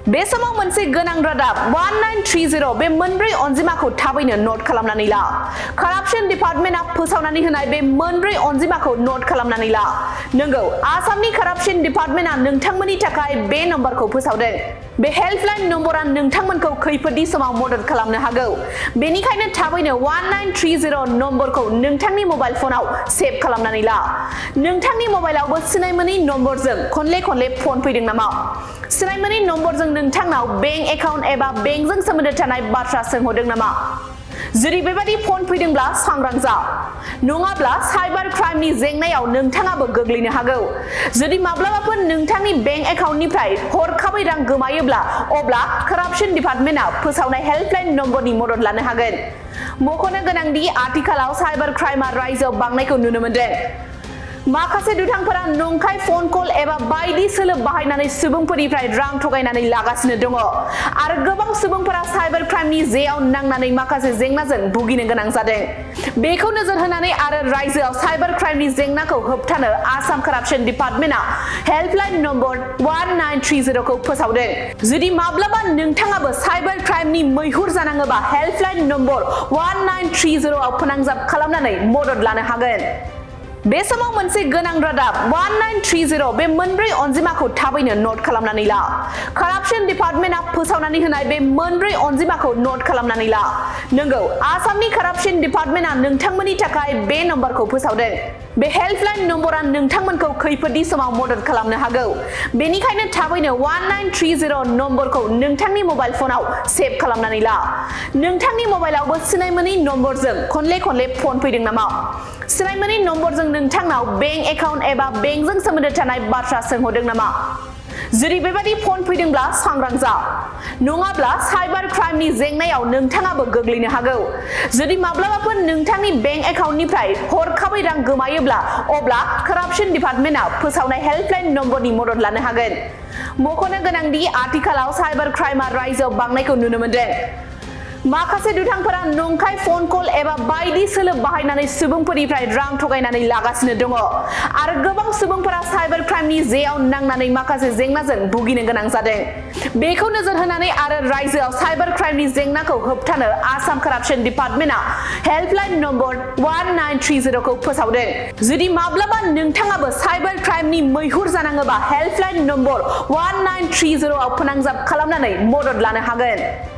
बे समाव मोनसे गोनां रादाब 1930 बे मोनब्रै अनजिमाखौ थाबैनो नोट खालामनानै ला। कारापशन डिपार्टमेन्टआ फोसावनानै होनाय बे मोनब्रै अनजिमाखौ नोट खालामनानै ला। नंगौ, आसामनि कारापशन डिपार्टमेन्टआ नोंथांमोननि थाखाय बे नम्बरखौ फोसावदों। बे हेल्पलाइन नम्बरा नोंथांमोनखौ खैफोदनि समाव मदद खालामनो हागौ। बेनिखायनो थाबैनो 1930 नम्बरखौ नोंथांनि मबाइल फनाव सेभ खालामनानै ला। नोंथांनि मबाइलावबो सिनाय मोनै नम्बरजों खनले फन फैदों नामा? सिनाय मोनै नम्बरजों नोंथांनाव बेंक एकाउन्ट एबा बेंकजों सोमोन्दो थानाय बाथ्रा सोंहरदों नामा? जुदि बेबादि फन फैदोंब्ला सांग्रां जा। नङाब्ला साइबार क्राइमनि जेंनायाव नोंथाङाबो गोग्लैनो हागौ। जुदि माब्लाबाफोर नोंथांनि बेंक एकाउन्टनिफ्राय हरखाबै रां गोमायोब्ला अब्ला कारापशन डिपार्टमेन्टआ फोसावनाय हेल्पलाइन नम्बरनि मदद लानो हागोन। मख'नो गोनांदि आथिखालाव साइबार क्राइमआ रायजोआव बांनायखौ नुनो मोनदों। माखासे दुथांफोरा नंखाय फन कल एबा बायदि सोलो बाहायनानै सुबुंफोरनिफ्राय रां थगायनानै लागासिनो दङ आरो गोबां सुबुंफोरा साइबार क्राइमनि जेयाव नांनानै माखासे जेंनाजों भुगिनो गोनां जादों। बेखौ नोजोर होनानै आरो रायजोआव साइबार क्राइमनि जेंनाखौ होबथानो आसाम कारापशन डिपार्टमेन्टआ हेल्पलाइन नम्बर 1930 खौ फोसावदों। जुदि माब्लाबा नोंथाङाबो साइबार क्राइमनि मैहुर जानाङोबा हेल्पलाइन नम्बर 1930 आव फोनांजाब खालामनानै मदद लानो हागोन। बे समाव मोनसे गोनां रादाब 1930 बे मोनब्रै अनजिमाखौ थाबैनो नोट खालामनानै ला। कारापशन डिपार्टमेन्टआ फोसावनानै होनाय बे मोनब्रै अनजिमाखौ नोट खालामनानै ला। नंगौ, आसामनि कारापशन डिपार्टमेन्टआ नोंथांमोननि थाखाय बे नम्बरखौ फोसावदों। बे हेल्पलाइन नम्बरा नोंथांमोनखौ खैफोदनि समाव मदद खालामनो हागौ। बेनिखायनो थाबैनो 1930 नम्बरखौ नोंथांनि मबाइल फनाव सेभ खालामनानै ला। नोंथांनि मबाइलावबो सिनाय मोनै नम्बरजों खनले फन फैदों नामा? सिनाय मोनै नम्बरजों नोंथांनाव बेंक एकाउन्ट एबा बेंकजों सोमोन्दो थानाय बाथ्रा सोंहरदों नामा? जुदि बेबादि फन फैदोंब्ला सांग्रां जा। नङाब्ला साइबार क्राइमनि जेंनायाव नोंथाङाबो गोग्लैनो हागौ। जुदि माब्लाबाफोर नोंथांनि बेंक एकाउन्टनिफ्राय हरखाबै रां गोमायोब्ला अब्ला कारापशन डिपार्टमेन्टआ फोसावनाय हेल्पलाइन नम्बरनि मदद लानो हागोन। मख'नो गोनांदि आथिखालाव साइबार क्राइमआ रायजोआव बांनायखौ नुनो मोनदों। माखासे दुथांफोरा नंखाय फन कल एबा बायदि सोलो बाहायनानै सुबुंफोरनिफ्राय रां थगायनानै लागासिनो दङ आरो गोबां सुबुंफोरा साइबार क्राइमनि जेयाव नांनानै माखासे जेंनाजों भुगिनो गोनां जादों। बेखौ नोजोर होनानै आरो रायजोआव साइबार क्राइमनि जेंनाखौ होबथानो आसाम कारापशन डिपार्टमेन्टआ हेल्पलाइन नम्बर 1930 खौ फोसावदों। जुदि माब्लाबा नोंथाङाबो साइबार क्राइमनि मैहुर जानाङोबा हेल्पलाइन नम्बर 1930 आव फोनांजाब खालामनानै मदद लानो हागोन।